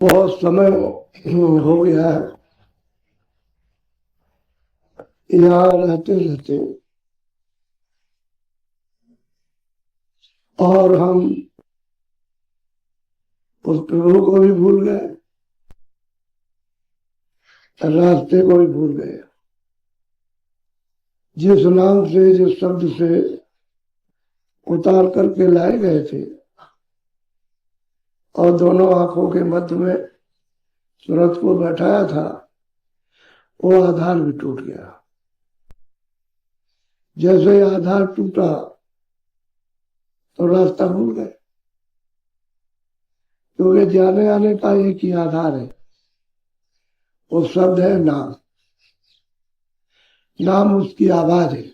बहुत समय हो गया है यहाँ रहते रहते, और हम उस प्रभु को भी भूल गए, रास्ते को भी भूल गए। जिस नाम से, जिस शब्द से उतार करके लाए गए थे और दोनों आंखों के मध्य में सूरज को बैठाया था, वो आधार भी टूट गया। जैसे आधार टूटा तो रास्ता भूल गए, क्योंकि जाने आने का एक ही आधार है, वो शब्द है नाम। नाम उसकी आवाज है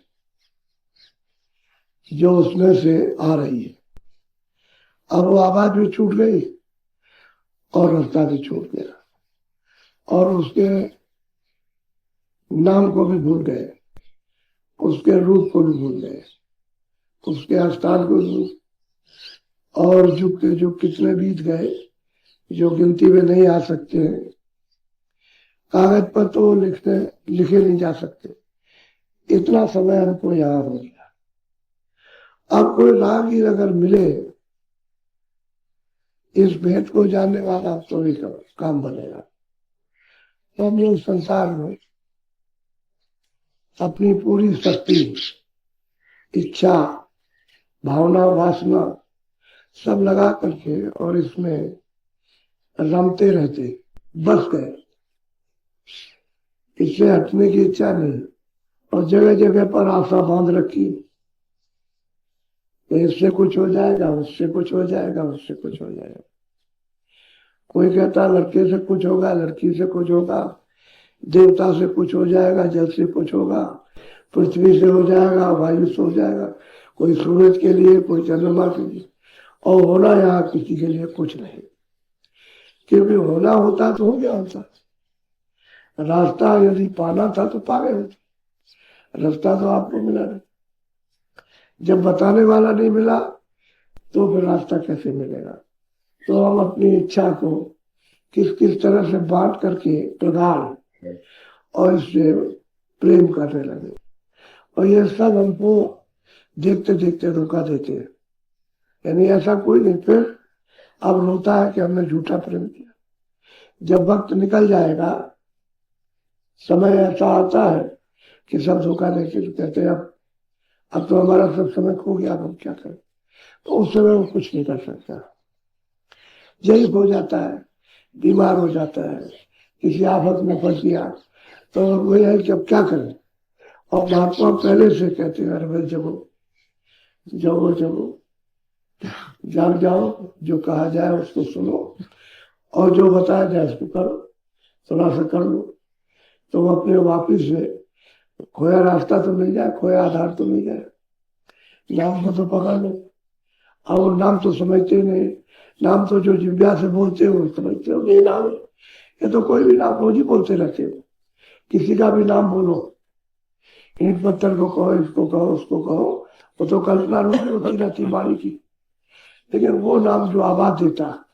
जो उसमें से आ रही है। अब वो आवाज भी छूट गई और रास्ता भी छूट गया, और उसके नाम को भी भूल गए, उसके रूप को भी भूल गए, उसके स्थान को भी। और युग के युग कितने बीत गए जो गिनती में नहीं आ सकते हैं। कागज पर तो लिखे नहीं जा सकते, इतना समय हमको यहाँ हो गया। अब कोई राहगीर अगर मिले इस भेद को जानने वाला तो ही काम बनेगा। तो हम लोग संसार में अपनी पूरी शक्ति, इच्छा, भावना, वासना सब लगा करके और इसमें रमते रहते, बस गए। इससे हटने की इच्छा नहीं, और जगह जगह पर आशा बांध रखी, इससे कुछ हो जाएगा, उससे कुछ हो जाएगा, उससे कुछ हो जाएगा। कोई कहता लड़के से कुछ होगा, लड़की से कुछ होगा, देवता से कुछ हो जाएगा, जल से कुछ होगा, पृथ्वी से हो जाएगा, वायु से हो जाएगा, कोई सूरज के लिए, कोई चंद्रमा के लिए। और होना यहाँ किसी के लिए कुछ नहीं, क्योंकि होना होता तो हो गया होता। रास्ता यदि पाना था तो पा गए होते, रास्ता तो आपको मिला नहीं। जब बताने वाला नहीं मिला तो फिर रास्ता कैसे मिलेगा। तो हम अपनी इच्छा को किस किस तरह से बांट करके प्रगाढ़ और इससे प्रेम करने लगे, और ये सब हमको देखते देखते धोखा देते हैं। यानी ऐसा कोई नहीं फिर अब रोता है कि हमने झूठा प्रेम किया। जब वक्त निकल जाएगा, समय ऐसा आता है कि सब धोखा देके तो कहते हैं अब तो हमारा सब समय खो गया, अब हम क्या करें। तो उस समय वो कुछ नहीं कर सकता, जैसे हो जाता है, बीमार हो जाता है, किसी आफत में फंस गया, तो वही है कि अब क्या करें। और महात्मा पहले से कहते हैं, अरे भाई जगो जगो जगो, जाग जाओ, जो कहा जाए उसको सुनो, और जो बताया जाए उसको करो, थोड़ा सा कर लो, तो अपने वापिस से खोया रास्ता तो मिल जाए, खोया आधार तो मिल जाए। नाम को तो पकड़ लो, और नाम तो समझते नहीं। नाम तो जो जिव्या से बोलते हो समझते हो ये नाम है। ये तो कोई भी नाम रोज ही बोलते रहते हो, किसी का भी नाम बोलो, ईंट पत्थर को कहो, इसको कहो, उसको कहो, वो तो कल्पना रोज होती रहती बाणी की। लेकिन वो नाम जो आवाज देता,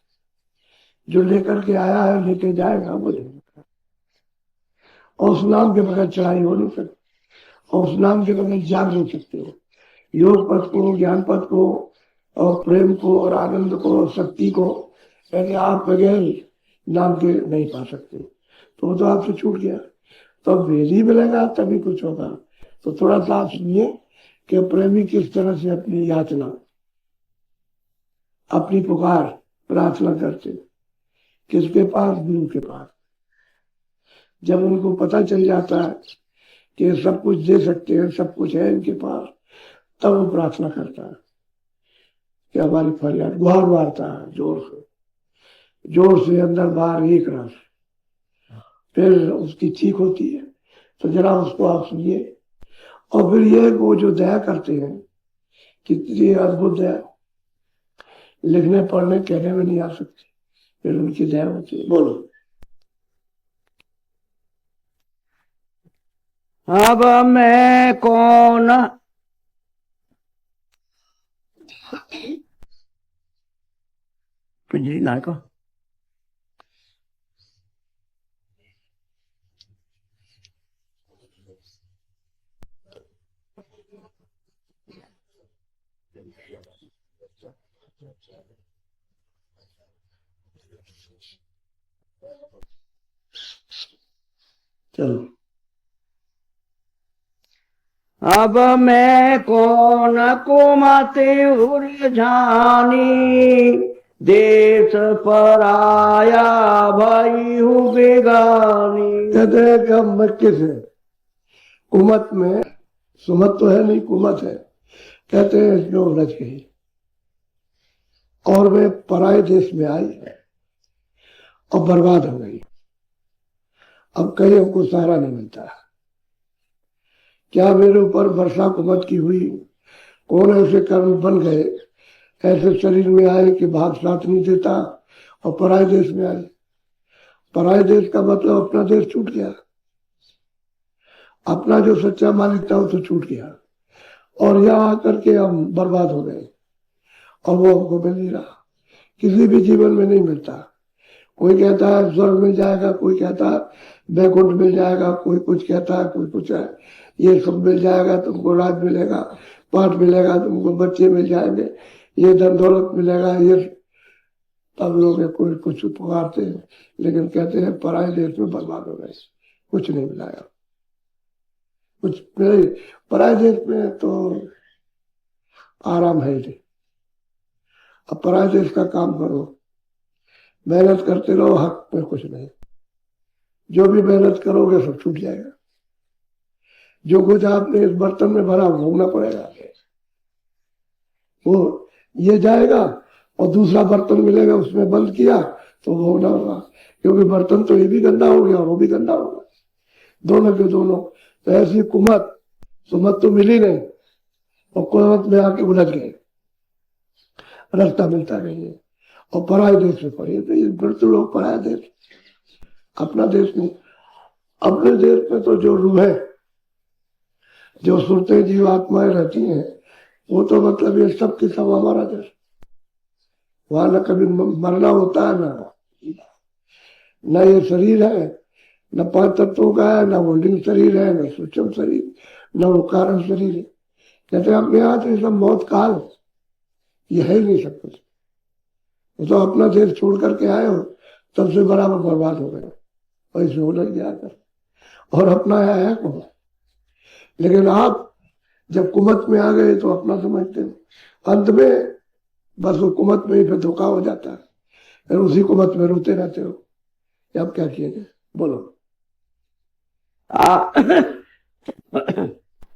जो लेकर के आया है, लेके जाएगा, वो देगा। और उस नाम के बगैर चढ़ाई हो नहीं सकती, और उस नाम के बगैर जाग नहीं सकते हो। योग पथ को, ज्ञान पथ को, और प्रेम को, और आनंद को, और शक्ति को, यानी आप बगैर नाम के नहीं पा सकते। तो वो तो आपसे छूट गया, तो अब वेद ही मिलेगा तभी कुछ होगा। तो थोड़ा सा आप सुनिए कि प्रेमी किस तरह से अपनी याचना, अपनी पुकार, प्रार्थना करते, किसके पास, गुरु के पास। जब उनको पता चल जाता है कि सब कुछ दे सकते हैं, सब कुछ है इनके पास, तब वो प्रार्थना करता है कि हमारी फरियाद, गुहार मारता है जोर से अंदर बाहर एक रस, फिर उसकी चीख होती है। तो जरा उसको आप सुनिए। और फिर ये वो जो दया करते हैं, कितनी अद्भुत दया, लिखने पढ़ने कहने में नहीं आ सकती, फिर उनकी दया होती है। बोलो। अब मैं कौन, पिंजरी नायका चलो। अब मैं कौन कुमति उलझानी, देश पराया भई हूँ बेगानी। कहते हैं कि अब मैं किस है कुमत में, सुमत तो है नहीं, कुमत है। कहते हैं जो उलझ गई और वे पराये देश में आई और बर्बाद हो गई। अब कहीं हमको सहारा नहीं मिलता। क्या मेरे ऊपर वर्षा कुमत की हुई? कौन ऐसे कर्म बन गए, ऐसे शरीर में आए कि भाग साथ नहीं देता और पराये देश में आए। पराये देश का मतलब अपना देश छूट गया, अपना जो सच्चा मालिक था वो तो छूट गया और यहाँ आकर के हम बर्बाद हो गए और वो हमको मिल नहीं रहा। किसी भी जीवन में नहीं मिलता। कोई कहता है स्वर्ग मिल जाएगा, कोई कहता है बैकुंठ मिल जाएगा, कोई कुछ कहता है, कोई कुछ है, ये सब मिल जाएगा तुमको, राज मिलेगा, पाठ मिलेगा तुमको, बच्चे मिल जाएंगे, ये धन दौलत मिलेगा, ये तब लोग कोई कुछ पुकारते हैं, लेकिन कहते हैं पराये देश में बर्बाद हो गए, कुछ नहीं मिलाया, कुछ नहीं। पराये देश में तो आराम है नहीं। अब पराये देश का काम करो, मेहनत करते रहो, हक में कुछ नहीं। जो भी मेहनत करोगे सब छूट जाएगा। जो कुछ आपने इस बर्तन में भरा भोगना पड़ेगा। वो ये जाएगा और दूसरा बर्तन मिलेगा, उसमें बंद किया तो भोगना होगा, क्योंकि बर्तन तो ये भी गंदा हो गया और वो भी गंदा होगा, दोनों के दोनों। तो ऐसी कुमत सुमत तो मिली नहीं और कुमत में आके उलझ गए, रास्ता मिलता नहीं है और पराये देश में पड़े। तो ये तो लोग पराया देश, अपना देश नहीं। अपने देश में तो जो रूह है, जो सुरते जीव आत्माएं रहती हैं, वो तो मतलब ये सब की सब हमारा देश। वहां न कभी मरना होता है, न ये शरीर है, न पांच तत्वों का है, न वो लिंग शरीर है, न सूक्ष्म शरीर, न वो कारण शरीर है। कहते अपने यहाँ तो सब मौत काल, ये है ही नहीं सब कुछ। तो अपना देश छोड़ करके आए हो, सबसे बराबर बर्बाद हो गए, वैसे हो लग जाकर, और अपना है कौन? लेकिन आप जब कुमत में आ गए तो अपना समझते हो, अंत में बस वो कुमत में ही फिर धोखा हो जाता है, फिर उसी कुमत में रोते रहते हो। अब क्या किया जाए, बोलो।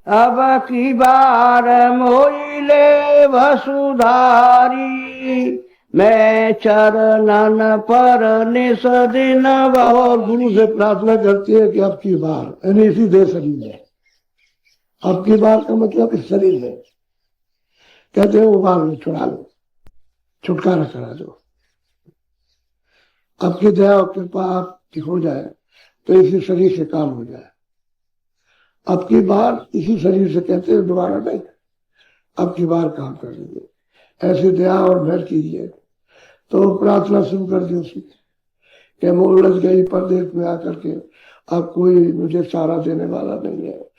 अब की बार मोइले वसुधारी, मैं चरणन पर निस दिन और गुरु से प्रार्थना करती है कि अब की बार, यानी इसी देह शरीर में, अब की बार का मतलब इस शरीर में, कहते हैं उबार लो, छुड़ा लो, छुटकारा करा दो। आपकी दया और कृपा आपकी हो जाए तो इसी शरीर से काम हो जाए। अब की बार इसी शरीर से, कहते हैं दोबारा नहीं, अब की बार काम कर लीजिए, ऐसी दया और मेहर कीजिए। तो प्रार्थना शुरू कर दी उसकी कि मैं उलझ गई परदेश में आकर के, अब कोई मुझे सहारा देने वाला नहीं है,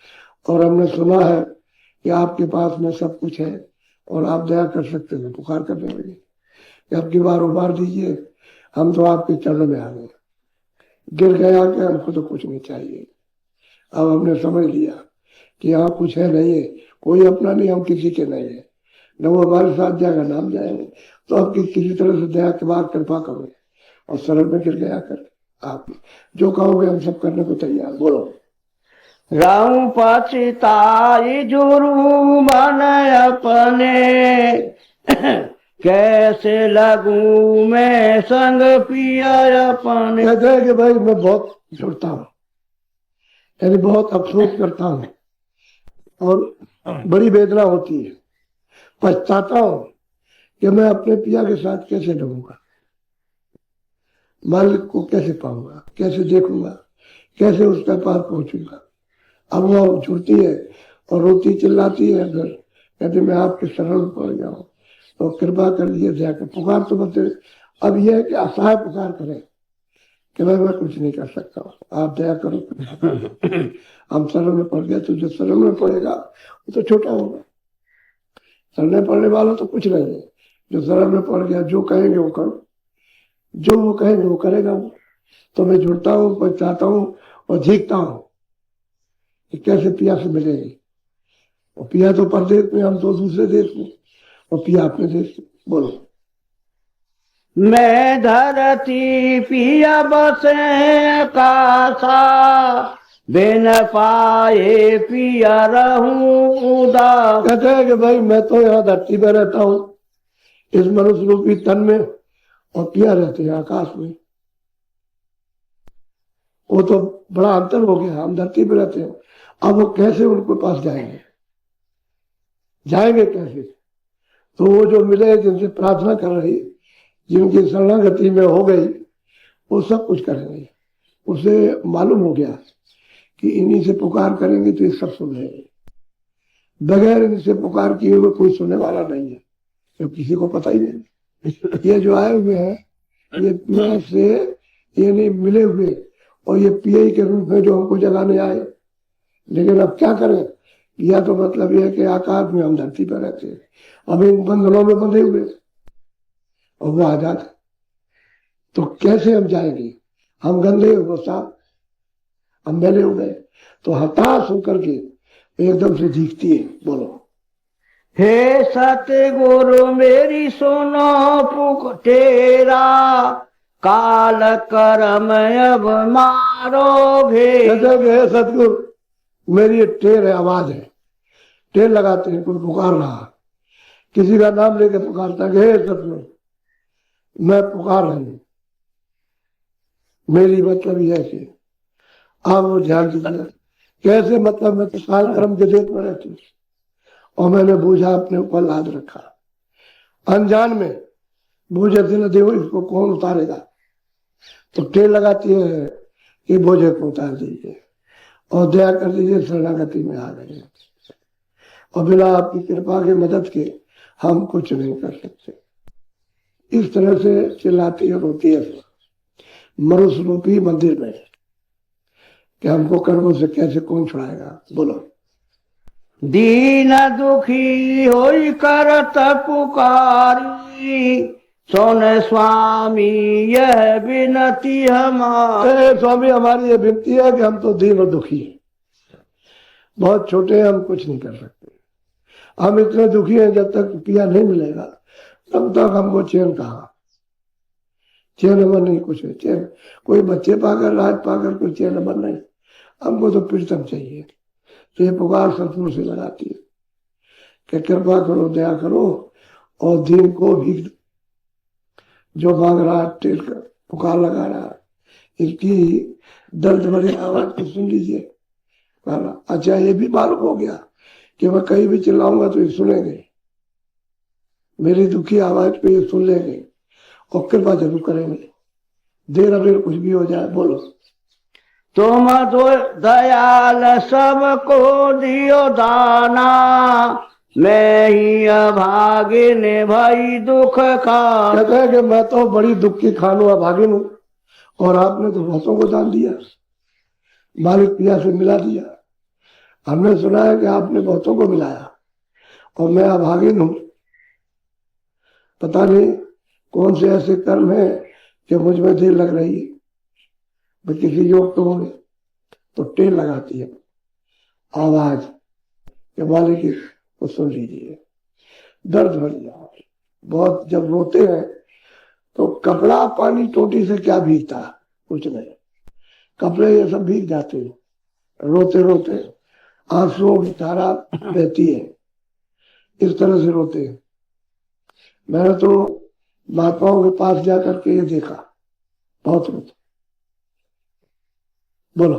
और हमने सुना है कि आपके पास में सब कुछ है और आप दया कर सकते हैं। पुकार करने लगे कि अब की बार उबार दीजिए, हम तो आपके चरणों में आ गए, गिर गया कि हमको तो कुछ नहीं चाहिए। अब हमने समझ लिया कि यहाँ कुछ है नहीं है, कोई अपना नहीं, हम किसी के नहीं है, न वो हमारे साथ जाएगा न हम जाएंगे। तो अब किसी तरह से दया के बाद कृपा करो, और शरण में गिर गया कर आप जो कहोगे हम सब करने को तैयार। बोलो। राम पछताई जुरू मन अपने, कैसे लगूं मैं संग पिया अपने। कहते हैं कि भाई मैं बहुत जुड़ता हूँ, यानी बहुत अफसोस करता हूँ और बड़ी वेदना होती है, पछताता हूँ कि मैं अपने पिया के साथ कैसे रहूंगा, मालिक को कैसे पाऊंगा, कैसे देखूंगा, कैसे उसके पास पहुंचूंगा। अब वो छूटती है और रोती चिल्लाती है, फिर कहते मैं आपके शरण में पड़ गया हूँ, तो कृपा कर लीजिए, दया कर। पुकार तो बते अब यह है कि असहाय पुकार करें कि मैं कुछ नहीं कर सकता, आप दया करो। हम शरण में पड़ गए, तो जो शरण में पड़ेगा वो तो छोटा होगा। शरण में पड़ने वाला तो कुछ नहीं है, जो शरण में पड़ गया जो कहेंगे वो करो, जो वो कहे वो करेगा वो। तो मैं जुड़ता हूँ, पछताता हूँ और झीकता हूँ कि कैसे पिया से मिलेगी। और पिया तो परदेश में, हम तो दूसरे देश में, और पिया अपने देश में। बोलो। मैं धरती पिया बसे कासा, बिन पाए पिया रहूं उदास। कहते हैं कि भाई मैं तो यहाँ धरती पे रहता हूँ, इस मनुष्य रूपी तन में, और पिया रहते हैं आकाश में। वो तो बड़ा अंतर हो गया, हम धरती पे रहते हैं, अब वो कैसे उनके पास जाएंगे, जाएंगे कैसे? तो वो जो मिले, जिनसे प्रार्थना कर रही, जिनकी शरणागति में हो गई, वो सब कुछ करेंगे। उसे मालूम हो गया कि इन्हीं से पुकार करेंगे तो ये सब सुन लेंगे, बगैर इनसे पुकार किए हुए कोई सुनने वाला नहीं है, तो किसी को पता ही नहीं। ये जो आए हुए हैं, ये पिया से ये नहीं मिले हुए, और ये पिया के रूप में जो हमको जगाने आए। लेकिन अब क्या करें, या तो मतलब ये है कि आकाश में, हम धरती पर रहते हैं, अब इन बंधनों में बंधे हुए, और वो आजाद है। तो कैसे हम जाएंगे? हम गंदे, वो साफ, हम मैले हुए। तो हताश होकर के एकदम से दिखती है। बोलो। हे सतगुरु मेरी सुनो पुक तेरा, काल कर्म अब मारो भे। कहते हैं सतगुरु, मेरी टेर है, आवाज है, टेर लगाते हैं, कोई पुकार रहा, किसी का नाम लेके पुकारता है, हे सतगुरु मैं पुकार रहा हूं, मेरी मतलब ये है कि आप वो ध्यान दीजिए। कैसे? मतलब मैं तो काल कर्म के देश में रहती हूँ, और मैंने बूझा अपने ऊपर लाद रखा, अनजान में। बूझे से न देव, इसको कौन उतारेगा? तो टेर लगाती है कि बोझे को उतार दीजिए, और दया कर दीजिए, शरणागति में आ गए, और बिना आपकी कृपा के, मदद के, हम कुछ नहीं कर सकते। इस तरह से चिल्लाती है, रोती है मनुष्य रूपी मंदिर में, कि हमको कर्मों से कैसे कौन छुड़ाएगा। बोलो। दीन दुखी होई करत पुकारी, सुन स्वामी यह विनती हमारी। स्वामी हमारी ये विनती है कि हम तो दीन और दुखी हैं, बहुत छोटे हैं, हम कुछ नहीं कर सकते। हम इतने दुखी हैं, जब तक पिया नहीं मिलेगा तब तक हमको चैन कहाँ? चैन अमन नहीं कुछ है। चैन कोई बच्चे पाकर, राज पाकर कोई चैन अमन नहीं, हमको तो प्रीतम चाहिए। तो ये पुकार सतगुरु से लगाती है कि कृपा करो, दया करो, और दीन को भी जो मांग रहा, टेर कर पुकार लगा रहा, इसकी दर्द भरी आवाज को सुन लीजिए। अच्छा, ये भी मालूम हो गया कि मैं कहीं भी चिल्लाऊंगा तो ये सुनेंगे, मेरी दुखी आवाज को ये सुन लेंगे, और कृपा जरूर करेंगे, देर अबेर कुछ भी हो जाए। बोलो। तुम तो दयाल सबको दियो दाना, मैं ही अभागिन भई दुख खा। कहते हैं कि मैं तो बड़ी दुख की खानू, अभागिन हूं, और आपने तो बहुतों को दान दिया, मालिक पिया से मिला दिया। हमने सुना है कि आपने बहुतों को मिलाया, और मैं अभागिन हूं। पता नहीं कौन से ऐसे कर्म है कि मुझ में देर लग रही है। किसी योग तो होंगे। तो टेर लगाती है आवाज के मालिक की, तो सुन लीजिए। दर्द भरी आवाज, बहुत। जब रोते हैं तो कपड़ा पानी टोटी से क्या भीगता, कुछ नहीं, कपड़े ये सब भीग जाते हैं, रोते रोते आंसुओं की धारा बहती है, इस तरह से रोते हैं। मैंने तो महात्माओं के पास जाकर के ये देखा, बहुत रोते। बोलो।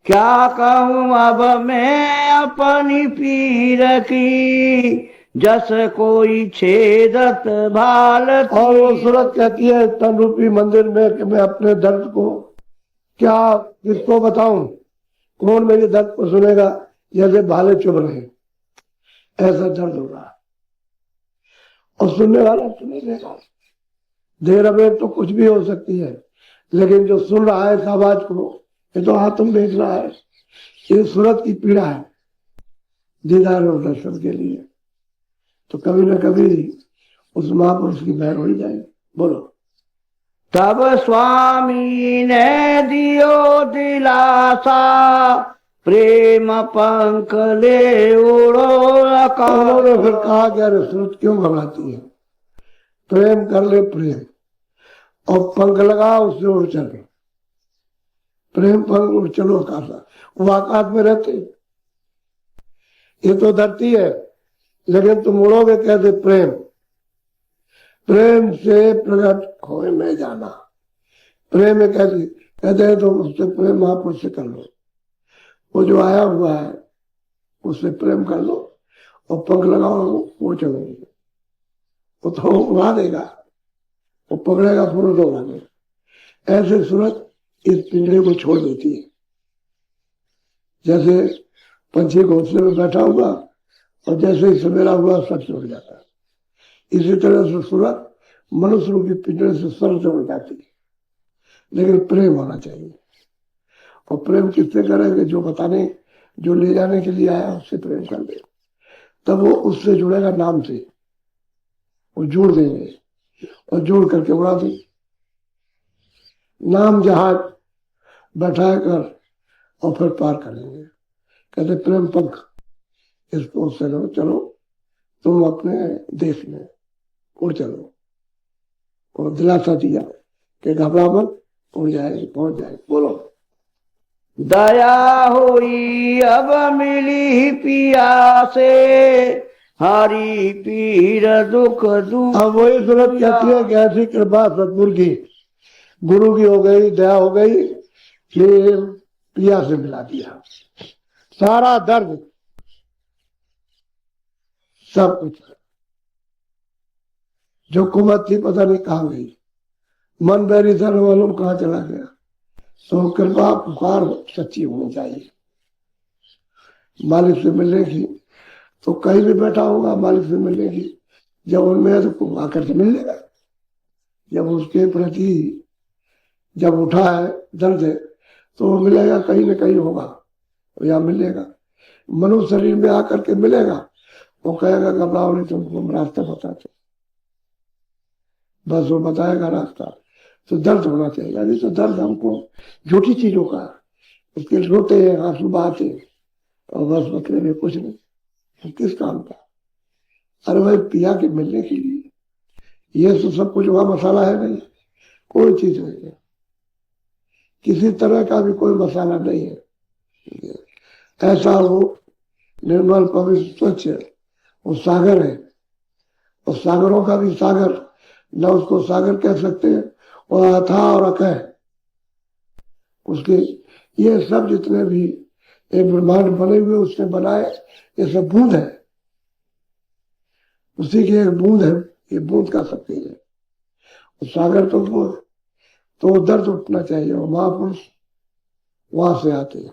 क्या कहूँ अब मैं अपनी पीर की, जस कोई छेदत भाल। और वो सूरत कहती है तन रूपी मंदिर में कि मैं अपने दर्द को क्या किसको बताऊं, कौन मेरे दर्द को सुनेगा? जैसे भाले चुभ रहे, ऐसा दर्द हो रहा, और सुनने वाला सुने देगा। देर अबेर तो कुछ भी हो सकती है, लेकिन जो सुन रहा है इस आवाज को, ये तो आत्म देख रहा है। ये सूरत की पीड़ा है दीदार और दर्शन के लिए, तो कभी न कभी उस महापुरुष की महर हो ही जाएगी। बोलो। तब स्वामी ने दियो दिलासा, प्रेम पंख ले उड़ो उन्होंने फिर कहा कि अरे सूरत क्यों घबराती है, प्रेम कर ले प्रेम, और पंख लगा उससे उड़ चले। प्रेम पंख उड़ चलो आकाश, वो आकाश में रहते, ये तो धरती है, लेकिन तुम उड़ोगे कैसे? प्रेम, प्रेम से प्रकट होए मैं जाना। प्रेम है कैसे? कहते हैं तुम उससे प्रेम महापुरुष से कर लो, वो जो आया हुआ है उससे प्रेम कर लो और पंख लगाओ, वो चलेंगे, वो तो उड़ा देगा, वो पकड़ेगा पूरा तो उड़ा देगा। ऐसे सूरत इस पिंजरे को छोड़ देती है, जैसे पंछी घोंसले में बैठा हुआ और जैसे ही सवेरा हुआ सब छोड़ जाता है, इसी तरह से सूरत मनुष्य रूपी पिंजरे से सर से उड़ जाती है। लेकिन प्रेम होना चाहिए, और प्रेम किससे करेंगे? जो बताने, जो ले जाने के लिए आया उससे प्रेम कर दे, तब वो उससे जुड़ेगा, नाम से वो जोड़ देंगे और जोड़ करके उड़ा देंगे। नाम जहाज बैठा कर और फिर पार करेंगे। कहते प्रेम पंख, इसको उससे लो, चलो तुम अपने देश में उड़ चलो, और दिलासा दिया कि घबरा मत, उड़ जाएगी, पहुंच जाएगी। बोलो दया हुई अब मिली पिया से, हरी पीर दुख दुख। अब वही सूरत कहती है कि ऐसी कृपा सतगुरु की, गुरु की हो गई, दया हो गई कि पिया से मिला दिया, सारा दर्द सब कुछ, जो कुमत थी पता नहीं कहाँ गई, मन बैरी था मालूम कहाँ चला गया। तो कृपा पुकार सच्ची होनी चाहिए। मालिक से मिलने की तो कहीं भी बैठा होगा, मालिक से मिलने की जब उनमें है तो आकर के मिल लेगा। जब उसके प्रति जब उठा है दर्द है तो वो मिलेगा, कहीं ना कहीं होगा, या मिलेगा, मनुष्य शरीर में आकर के मिलेगा। वो कहेगा घबराओ नहीं, तुमको हम रास्ता बताते, बस वो बताएगा रास्ता। तो दर्द होना चाहिए, नहीं तो दर्द हमको झूठी चीजों का, उसके रोते हैं, आंसू बहाते हैं, और बस बकरे में कुछ नहीं, तो किस काम का? अरे भाई पिया के मिलने के लिए, ये तो सब कुछ वहां मसाला है नहीं, कोई चीज नहीं है, किसी तरह का भी कोई मसाला नहीं है। ऐसा वो निर्मल पवित्र स्वच्छ है, वो सागर है, और सागरों का भी सागर, न उसको सागर कह सकते हैं, और अथाह और अकह उसके, ये सब जितने भी एक ब्रह्मांड बने हुए उसने बनाए, ये सब बूंद है, उसी की एक बूंद है, ये बूंद का सकते हैं। सागर तो वो, तो दर्द उठना चाहिए, और महापुरुष वहां से आते हैं,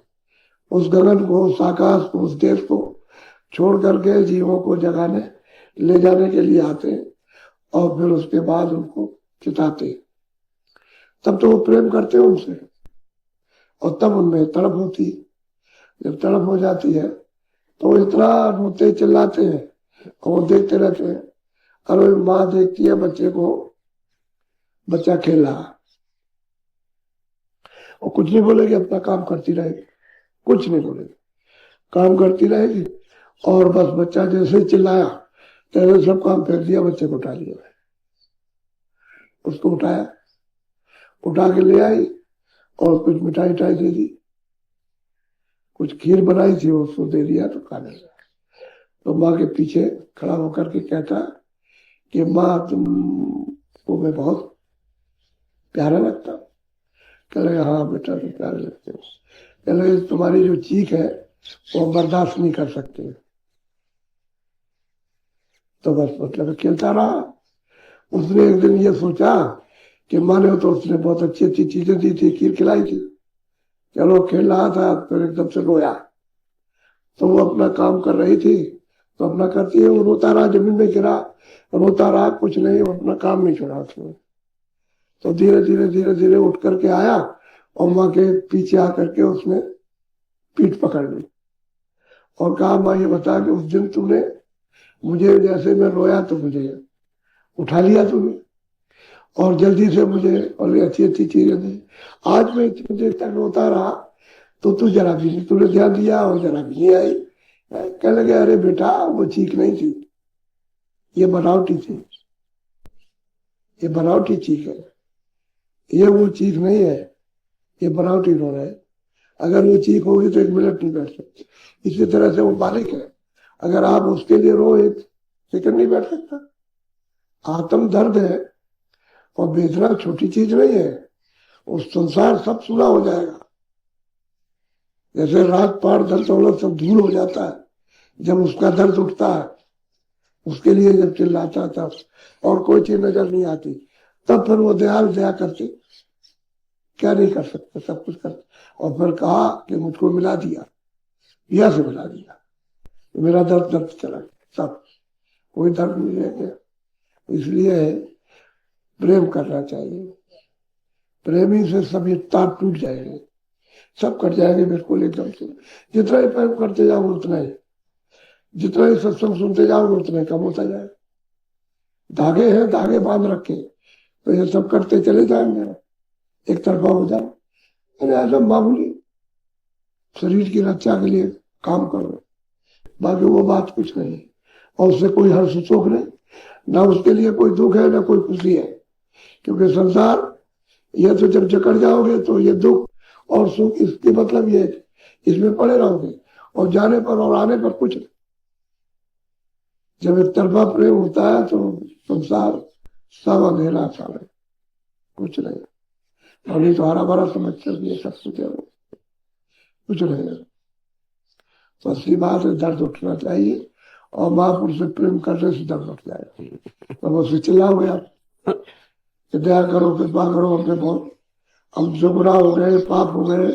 उस गगन को, उस आकाश को, उस देश को छोड़ करके जीवों को जगाने ले जाने के लिए आते हैं, और फिर उसके बाद उनको चिताते हैं। तब तो वो प्रेम करते हैं उनसे, और तब उनमें तड़प होती है। जब तड़प हो जाती है तो वो इतना रोते चिल्लाते हैं, और वो देखते रहते हैं। अरे माँ देखती है बच्चे को, बच्चा खेल रहा, और कुछ नहीं बोलेगी, अपना काम करती रहेगी, कुछ नहीं बोलेगी, काम करती रहेगी। और बस बच्चा जैसे चिल्लाया तैसे सब काम फेंक दिया, बच्चे को उठा लिया, उसको उठाया, उठा के ले आई और कुछ मिठाई उठाई दे दी, कुछ खीर बनाई थी उसको दे दिया तो खाने लगा। तो माँ के पीछे खड़ा होकर के कहता कि माँ तुमको मैं बहुत प्यारा लगता हूँ। कह रहे हाँ बेटा तुम प्यारे लगते हो। कह रहे तुम्हारी जो चीख है वो बर्दाश्त नहीं कर सकते। तो बस मतलब खेलता रहा। उसने एक दिन ये सोचा कि माँ ने तो उसने बहुत अच्छी अच्छी चीजें दी थी, खीर खिलाई थी, चलो खेल रहा था, फिर एकदम से रोया। तो वो अपना काम कर रही थी तो अपना करती है, वो रोता रहा, जमीन में गिरा, रोता रहा, कुछ नहीं, वो अपना काम नहीं छोड़ा उसने। तो धीरे धीरे धीरे धीरे उठ करके आया और माँ के पीछे आकर के उसने पीठ पकड़ ली और कहा माँ ये बता कि उस दिन तुमने मुझे, जैसे मैं रोया तो मुझे उठा लिया तुमने, और जल्दी से मुझे और अच्छी अच्छी चीजें दी। आज मैं इतनी देर तक रोता रहा तो तू जरा भी नहीं, तूने ध्यान दिया और जरा भी नहीं आई। कहने लगे अरे बेटा वो चीख नहीं थी, ये बनावटी थी, ये बनावटी चीख है, ये वो चीख नहीं है, ये बनावटी रो रहा है। अगर वो चीख होगी तो 1 मिनट नहीं बैठ सकते। इसी तरह से वो मालिक है, अगर आप उसके लिए रो 1 सेकंड नहीं बैठ सकता। आत्म दर्द है और वेदना छोटी चीज नहीं है, उस संसार सब सुना हो जाएगा। जैसे रात पार दर्द दौलत सब दूर हो जाता है जब उसका दर्द उठता है, उसके लिए जब चिल्लाता था और कोई चीज नजर नहीं आती, तब फिर वो दयाल दया करते, क्या नहीं कर सकते, सब कुछ करते। और फिर कहा कि मुझको मिला दिया, यह से मिला दिया, मेरा दर्द दर्द चला गया, सब कोई दर्द नहीं रह गया। इसलिए प्रेम करना चाहिए, प्रेमी से सब ये ताप टूट जाएंगे, सब कट जाएंगे बिल्कुल एकदम से। जितना ही प्रेम करते जाओ उतना ही, जितना ही सत्संग सुनते जाओ उतना ही कम होता जाए। धागे हैं, धागे बांध रखे तो ये सब करते चले जाएंगे, एक तरफा हो जाए। ऐसा मामूली शरीर की रक्षा के लिए काम करो, बाकी वो बात कुछ नहीं। और उससे कोई हर्ष शोक नहीं, ना उसके लिए कोई दुख है ना कोई खुशी है। क्योंकि संसार ये तो जब जकड़ जाओगे तो ये दुख और सुख, इसके मतलब ये इसमें पड़े रहोगे और जाने पर और आने पर कुछ नहीं। जब एक तरफा प्रेम होता है तो संसार सब अंधेरा सा है, कुछ नहीं। और नहीं तो हरा भरा समझते ये सब कुछ नहीं है। तो असली बात है, दर्द उठना चाहिए और महापुरुष से प्रेम करने से दर्द उठ जाएगा। तो उससे चिल्लाओगे आप, दया करो, कृपा करो, हमने बहुत हमसे गुनाह हो गए, पाप हो गए,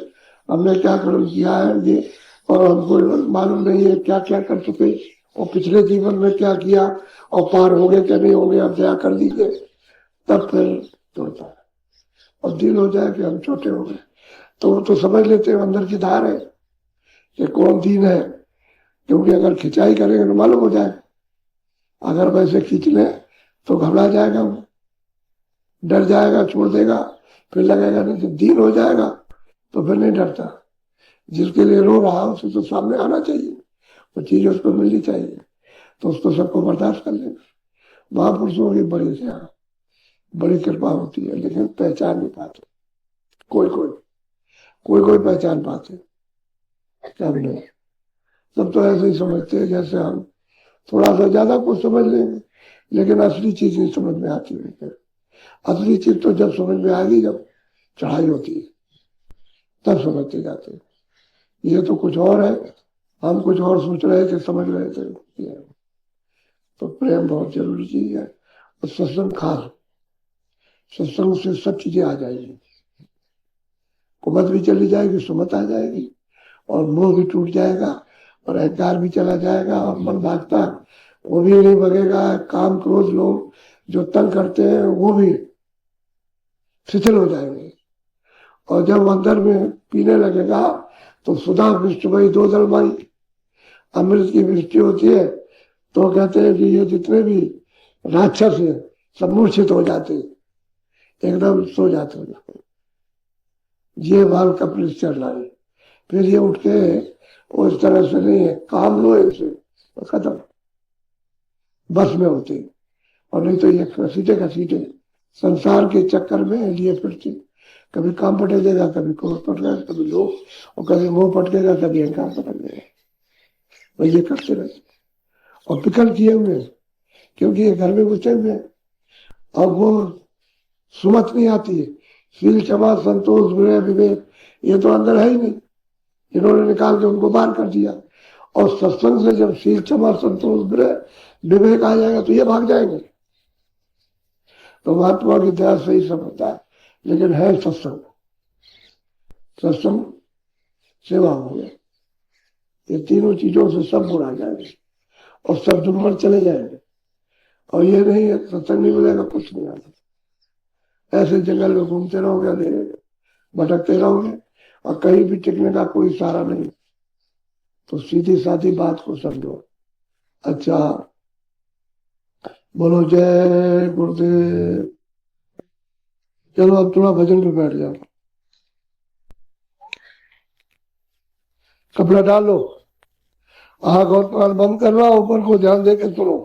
हमने क्या कर्म किया है ये, और हमको मालूम नहीं है क्या क्या कर चुके और पिछले जीवन में क्या किया और पार हो गए क्या नहीं हो गए, अब दया कर दीजिए। तब फिर तोड़ता है और दिल हो जाए कि हम छोटे हो गए, तो वो तो समझ लेते हैं अंदर की धार है कि कौन दीन है। क्योंकि अगर खिंचाई करेंगे तो मालूम हो जाए, अगर वैसे खींच ले तो घबरा जाएगा, वो डर जाएगा, छोड़ देगा, फिर लगेगा नहीं। जब दीन हो जाएगा तो फिर नहीं डरता। जिसके लिए रो रहा उसे तो सामने आना चाहिए, वो चीज उसको मिलनी चाहिए, तो उसको सबको बर्दाश्त कर लेना। महापुरुषों की बड़ी कृपा होती है, लेकिन पहचान नहीं पाते, कोई पहचान पाते, सब नहीं। सब तो ऐसे ही समझते हैं जैसे हम थोड़ा सा ज्यादा कुछ समझ लेंगे, लेकिन असली चीज नहीं समझ में आती है। असली चीज तो जब समझ में आएगी, जब चढ़ाई होती है तब समझते जाते हैं। ये तो कुछ और है, हम कुछ और सोच रहे थे, समझ रहे थे। तो प्रेम बहुत जरूरी चीज है, और सत्संग खास, सत्संग से सब चीजें आ जाएगी, कुमत भी चली जाएगी, सुमत आ जाएगी, और मोह भी टूट जाएगा, और अहंकार भी चला जाएगा, और मन भागता वो भी नहीं भगेगा। काम क्रोध लोग जो तंग करते हैं वो भी शिथिल हो जाएंगे। और जब अंदर में पीने लगेगा तो सुधा विष्णुमयी दो दलमाई, अमृत की वृष्टि होती है, तो कहते हैं कि ये जितने भी राक्षस है सब मूर्छित हो जाते, एकदम सो जाते। ये बाल कपिल चढ़ रहा है, फिर ये उठ के उस तरह से नहीं है, काम लो इनसे तो खत्म, बस में होते। और नहीं तो ये घसीटे संसार के चक्कर में लिए फिरते, कभी काम पटे देगा, कभी क्रोध पटेगा, कभी लोभ, और कभी मोह पटकेगा, कभी अहंकार पटक देगा। वो ये करते रहते और पिकल किए हुए, क्योंकि ये घर में घुसे हुए और वो सुमत नहीं आती है। शील क्षमा संतोष विनय विवेक ये तो अंदर है ही नहीं, इन्होंने निकाल के उनको बाहर कर दिया। और सत्संग से जब शील क्षमा संतोष विनय विवेक आ जाएगा तो ये भाग जाएंगे। तो महात्मा की दया से ही सब होता है, लेकिन है सत्संग सेवा हो गया, ये तीनों चीजों से सब बुरा आ जाएंगे और सब दुर्मल चले जाएंगे। और ये नहीं है सत्संग नहीं मिलेगा कुछ नहीं आता, ऐसे जंगल में घूमते रहोगे, अंधेरे में भटकते रहोगे और कहीं भी टिकने का कोई सहारा नहीं। तो सीधी साधी बात को समझो। अच्छा, बोलो जय गुरुदेव। चलो अब थोड़ा भजन पे बैठ जाओ, कपड़ा डाल लो, आंख और कान बंद करना, ऊपर को ध्यान दे के सुनो,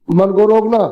मन को रोकना।